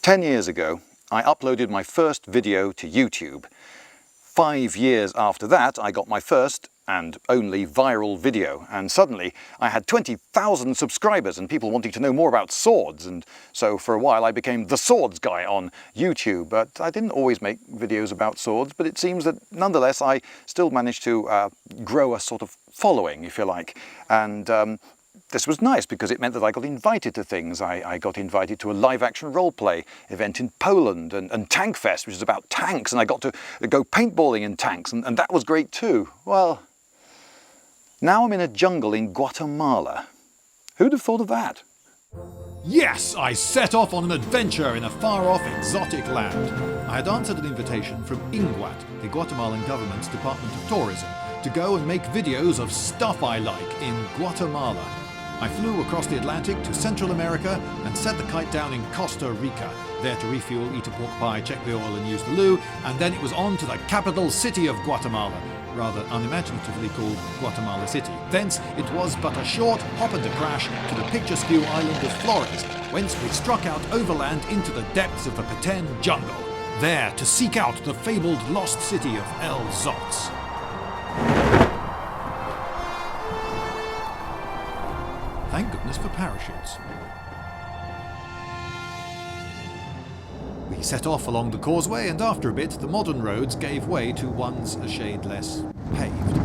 10 years ago, I uploaded my first video to YouTube. 5 years after that, I got my first and only viral video, and suddenly I had 20,000 subscribers and people wanting to know more about swords, and so for a while I became the swords guy on YouTube. But I didn't always make videos about swords, but it seems that nonetheless I still managed to grow a sort of following, if you like, and this was nice because it meant that I got invited to things. I got invited to a live-action role-play event in Poland and Tank Fest, which is about tanks, and I got to go paintballing in tanks, and that was great too. Well, now I'm in a jungle in Guatemala. Who'd have thought of that? Yes, I set off on an adventure in a far-off exotic land. I had answered an invitation from INGUAT, the Guatemalan government's Department of Tourism, to go and make videos of stuff I like in Guatemala. I flew across the Atlantic to Central America and set the kite down in Costa Rica, there to refuel, eat a pork pie, check the oil and use the loo, and then it was on to the capital city of Guatemala, rather unimaginatively called Guatemala City. Thence it was but a short hop and a crash to the picturesque island of Flores, whence we struck out overland into the depths of the Petén jungle, there to seek out the fabled lost city of El Zotz. Thank goodness for parachutes. We set off along the causeway, and after a bit the modern roads gave way to ones a shade less paved.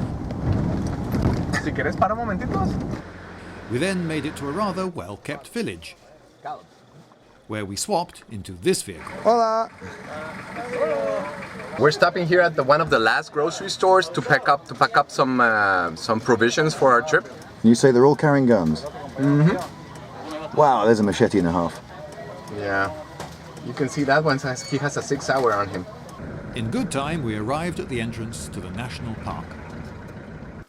Si quieres para momentitos. We then made it to a rather well-kept village, where we swapped into this vehicle. Hola. We're stopping here at one of the last grocery stores to pack up some provisions for our trip. You say they're all carrying guns? Mm-hmm. Wow, there's a machete and a half. Yeah. You can see that one, he has a 6-hour on him. In good time, we arrived at the entrance to the national park.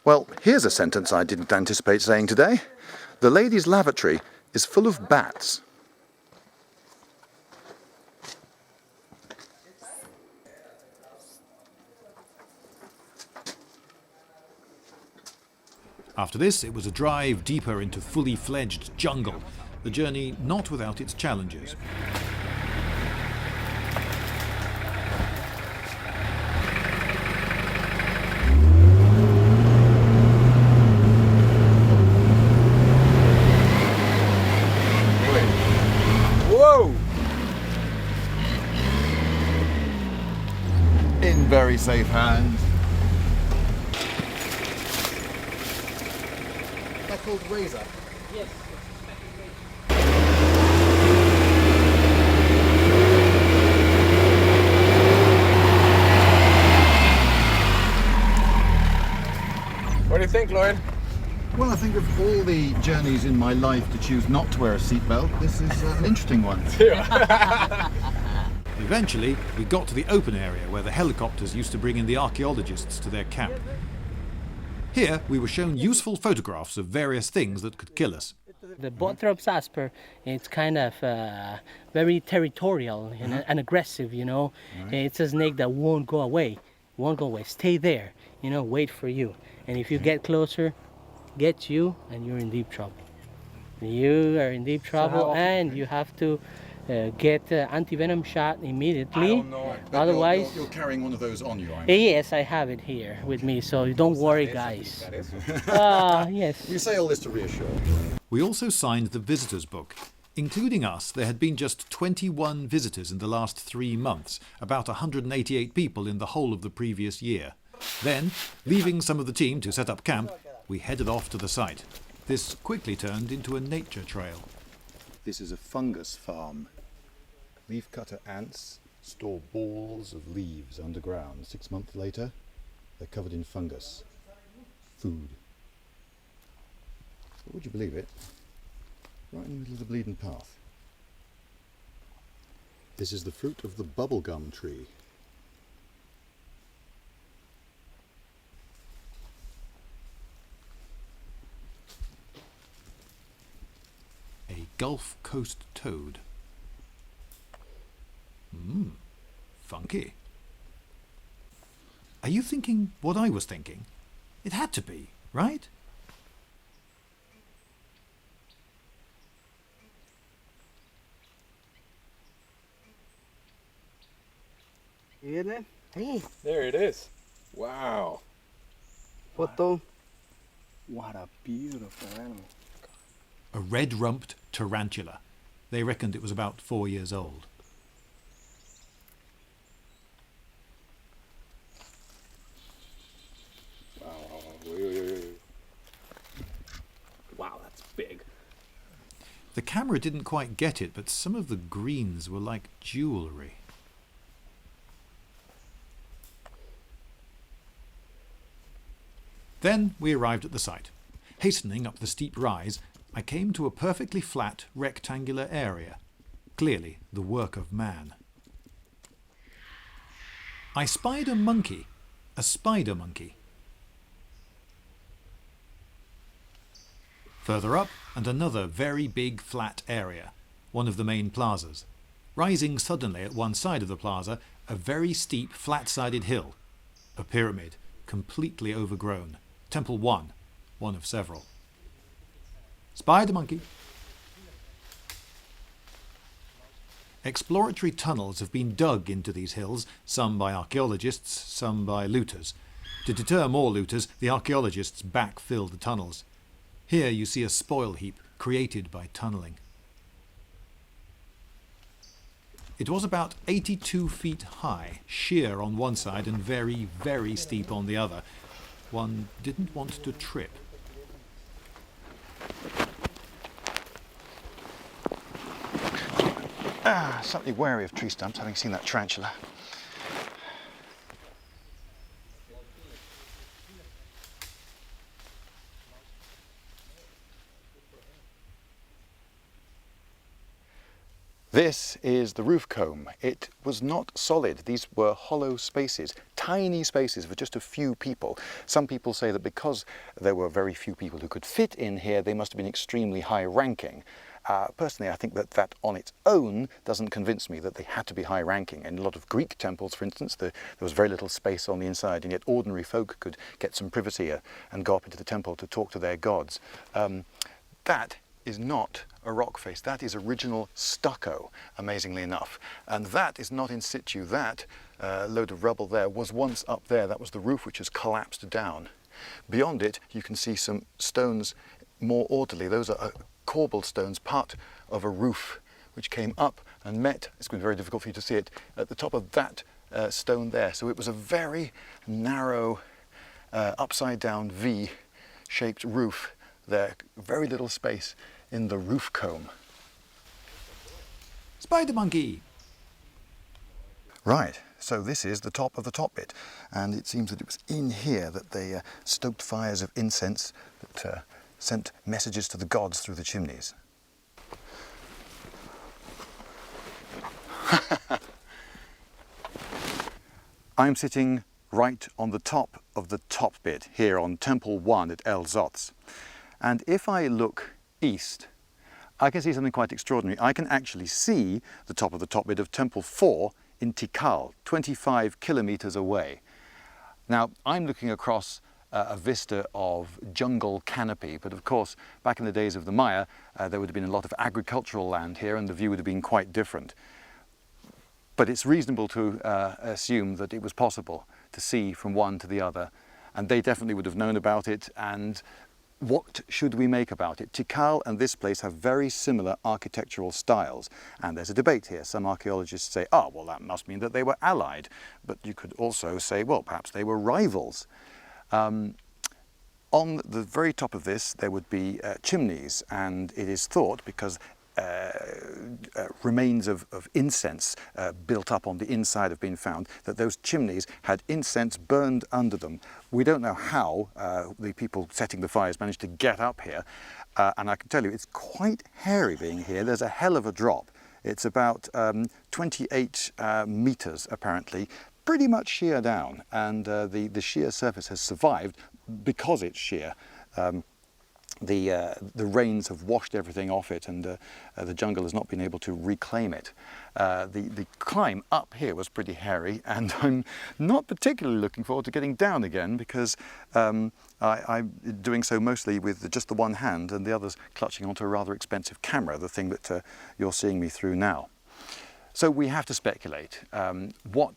Well, here's a sentence I didn't anticipate saying today. The ladies' lavatory is full of bats. After this, it was a drive deeper into fully fledged jungle, the journey not without its challenges. Whoa! In very safe hands. They're called razor. Yes. What do you think, Lloyd? Well, I think of all the journeys in my life to choose not to wear a seatbelt, this is an interesting one. Eventually, we got to the open area where the helicopters used to bring in the archaeologists to their camp. Here, we were shown useful photographs of various things that could kill us. The Bothrops asper, it's kind of very territorial and aggressive, you know. Right. It's a snake that won't go away, stay there, you know, wait for you. And if you get closer, gets you, and you're in deep trouble. You are in deep trouble, and you have to get anti-venom shot immediately. I don't know. Otherwise, you're carrying one of those on you, aren't you? Yes, I have it here with me, so don't worry, guys. Yes. We say all this to reassure. We also signed the visitors book. Including us, there had been just 21 visitors in the last 3 months, about 188 people in the whole of the previous year. Then, leaving some of the team to set up camp, we headed off to the site. This quickly turned into a nature trail. This is a fungus farm. Leafcutter ants store balls of leaves underground. 6 months later, they're covered in fungus. Food. But would you believe it? Right in the middle of the bleeding path. This is the fruit of the bubblegum tree. A Gulf Coast toad. Funky. Are you thinking what I was thinking? It had to be, right? You get it? Hey, There it is. Wow. Photo. What a beautiful animal. A red-rumped tarantula. They reckoned it was about 4 years old. Wow, that's big. The camera didn't quite get it, but some of the greens were like jewellery. Then we arrived at the site. Hastening up the steep rise, I came to a perfectly flat, rectangular area, clearly the work of man. I spied a monkey, a spider monkey. Further up, and another very big flat area, one of the main plazas. Rising suddenly at one side of the plaza, a very steep, flat-sided hill, a pyramid, completely overgrown. Temple 1, one of several. Spider monkey. Exploratory tunnels have been dug into these hills, some by archaeologists, some by looters. To deter more looters, the archaeologists backfill the tunnels. Here you see a spoil heap created by tunnelling. It was about 82 feet high, sheer on one side and very, very steep on the other. One didn't want to trip. Slightly wary of tree stumps, having seen that tarantula. This is the roof comb. It was not solid. These were hollow spaces, tiny spaces for just a few people. Some people say that because there were very few people who could fit in here, they must have been extremely high ranking. Personally, I think that on its own doesn't convince me that they had to be high ranking. In a lot of Greek temples, for instance, there was very little space on the inside, and yet ordinary folk could get some privacy and go up into the temple to talk to their gods. That is not a rock face. That is original stucco, amazingly enough. And that is not in situ. That load of rubble there was once up there. That was the roof which has collapsed down. Beyond it, you can see some stones more orderly. Those are corbelled stones, part of a roof which came up and met, it's going to be very difficult for you to see it, at the top of that stone there. So it was a very narrow, upside down V-shaped roof there. Very little space in the roof comb. Spider monkey! Right, so this is the top of the top bit, and it seems that it was in here that they stoked fires of incense that sent messages to the gods through the chimneys. I'm sitting right on the top of the top bit here on Temple 1 at El Zotz. And if I look east, I can see something quite extraordinary. I can actually see the top of the top bit of Temple 4 in Tikal, 25 kilometers away. Now, I'm looking across a vista of jungle canopy, but of course, back in the days of the Maya, there would have been a lot of agricultural land here and the view would have been quite different. But it's reasonable to assume that it was possible to see from one to the other, and they definitely would have known about it. And what should we make about it? Tikal and this place have very similar architectural styles, and there's a debate here. Some archaeologists say, oh, well, that must mean that they were allied, but you could also say, well, perhaps they were rivals. On the very top of this there would be chimneys, and it is thought, because remains of incense built up on the inside have been found, that those chimneys had incense burned under them. We don't know how the people setting the fires managed to get up here, and I can tell you it's quite hairy being here. There's a hell of a drop. It's about 28 meters apparently, pretty much sheer down, and the sheer surface has survived because it's sheer. The rains have washed everything off it, and the jungle has not been able to reclaim it. The climb up here was pretty hairy, and I'm not particularly looking forward to getting down again, because I'm doing so mostly with just the one hand and the others clutching onto a rather expensive camera, the thing that you're seeing me through now. So we have to speculate. What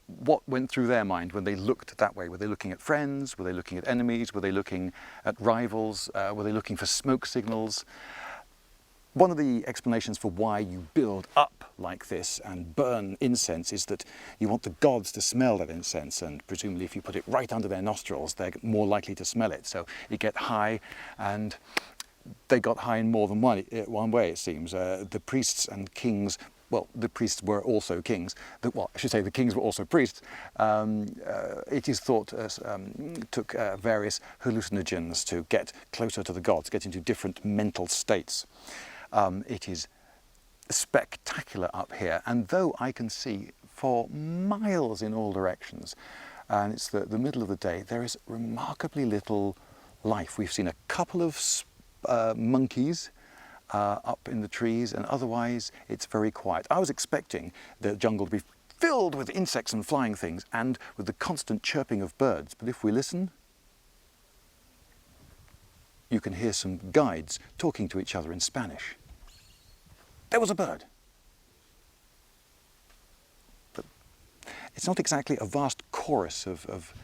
what went through their mind when they looked that way? Were they looking at friends? Were they looking at enemies? Were they looking at rivals? Were they looking for smoke signals? One of the explanations for why you build up like this and burn incense is that you want the gods to smell that incense, and presumably if you put it right under their nostrils, they're more likely to smell it. So you get high, and they got high in more than one way, it seems. The priests and kings, well, the priests were also kings. Well, I should say the kings were also priests. It is thought took various hallucinogens to get closer to the gods, get into different mental states. It is spectacular up here, and though I can see for miles in all directions, and it's the middle of the day, there is remarkably little life. We've seen a couple of monkeys up in the trees, and otherwise it's very quiet. I was expecting the jungle to be filled with insects and flying things, and with the constant chirping of birds, but if we listen, you can hear some guides talking to each other in Spanish. There was a bird. But it's not exactly a vast chorus of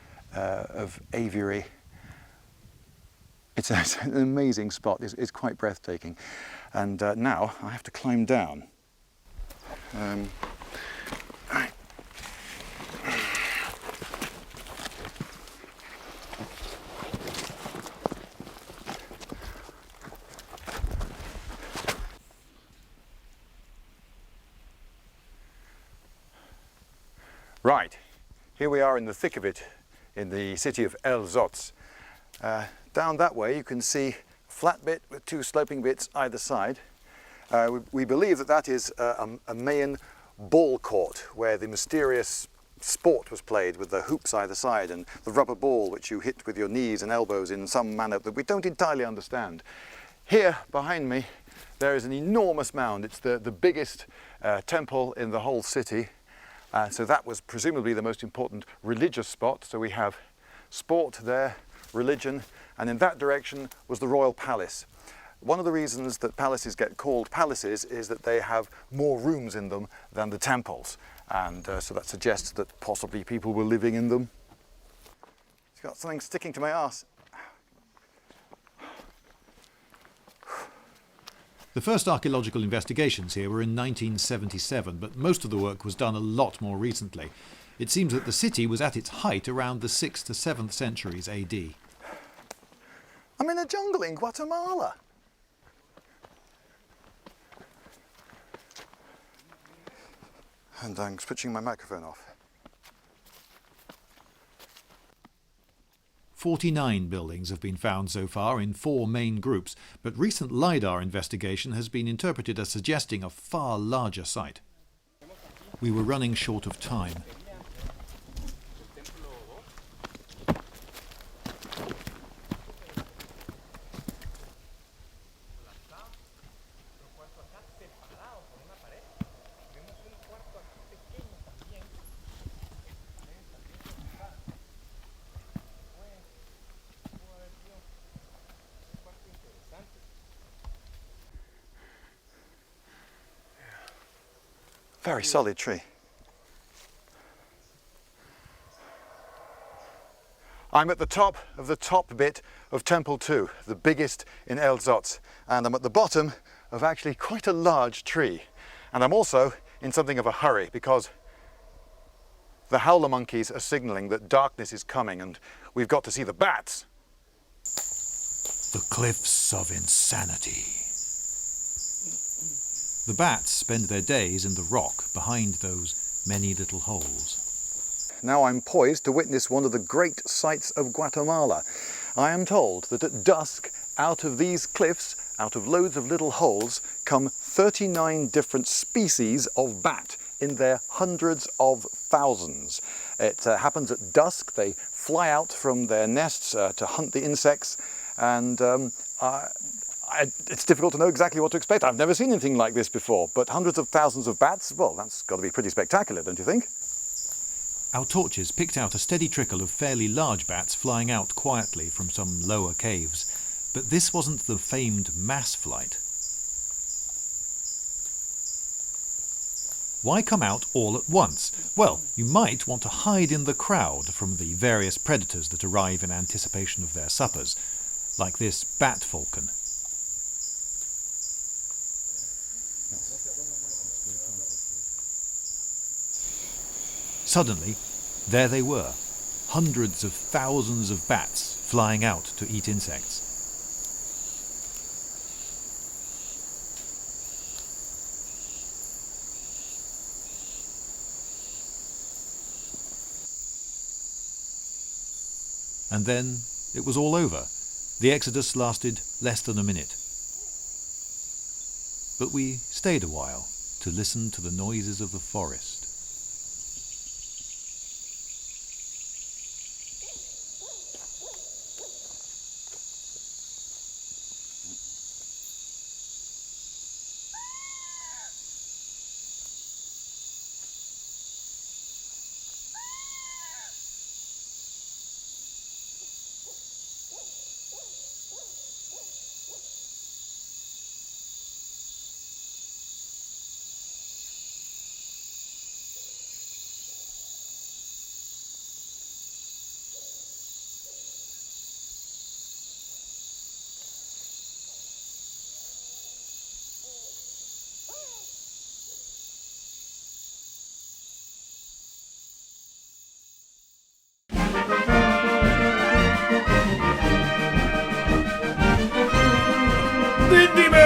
aviary. It's an amazing spot. It's quite breathtaking. And now I have to climb down. Right, here we are in the thick of it, in the city of Zotz. Down that way you can see a flat bit with two sloping bits either side. We believe that that is a Mayan ball court where the mysterious sport was played with the hoops either side and the rubber ball which you hit with your knees and elbows in some manner that we don't entirely understand. Here behind me there is an enormous mound. It's the biggest temple in the whole city. So that was presumably the most important religious spot. So we have sport there, religion, and in that direction was the royal palace. One of the reasons that palaces get called palaces is that they have more rooms in them than the temples. And so that suggests that possibly people were living in them. It's got something sticking to my arse. The first archaeological investigations here were in 1977, but most of the work was done a lot more recently. It seems that the city was at its height around the 6th to 7th centuries AD. I'm in a jungle in Guatemala. And I'm switching my microphone off. 49 buildings have been found so far in 4 main groups, but recent LiDAR investigation has been interpreted as suggesting a far larger site. We were running short of time. Very solid tree. I'm at the top of the top bit of Temple 2, the biggest in Zotz, and I'm at the bottom of actually quite a large tree. And I'm also in something of a hurry because the howler monkeys are signaling that darkness is coming and we've got to see the bats. The cliffs of insanity. The bats spend their days in the rock behind those many little holes. Now I'm poised to witness one of the great sights of Guatemala. I am told that at dusk, out of these cliffs, out of loads of little holes, come 39 different species of bat in their hundreds of thousands. It happens at dusk. They fly out from their nests to hunt the insects, and it's difficult to know exactly what to expect. I've never seen anything like this before, but hundreds of thousands of bats, well, that's got to be pretty spectacular, don't you think? Our torches picked out a steady trickle of fairly large bats flying out quietly from some lower caves. But this wasn't the famed mass flight. Why come out all at once? Well, you might want to hide in the crowd from the various predators that arrive in anticipation of their suppers, like this bat falcon. Suddenly, there they were, hundreds of thousands of bats flying out to eat insects. And then it was all over. The exodus lasted less than a minute. But we stayed a while to listen to the noises of the forest. Lindybeige!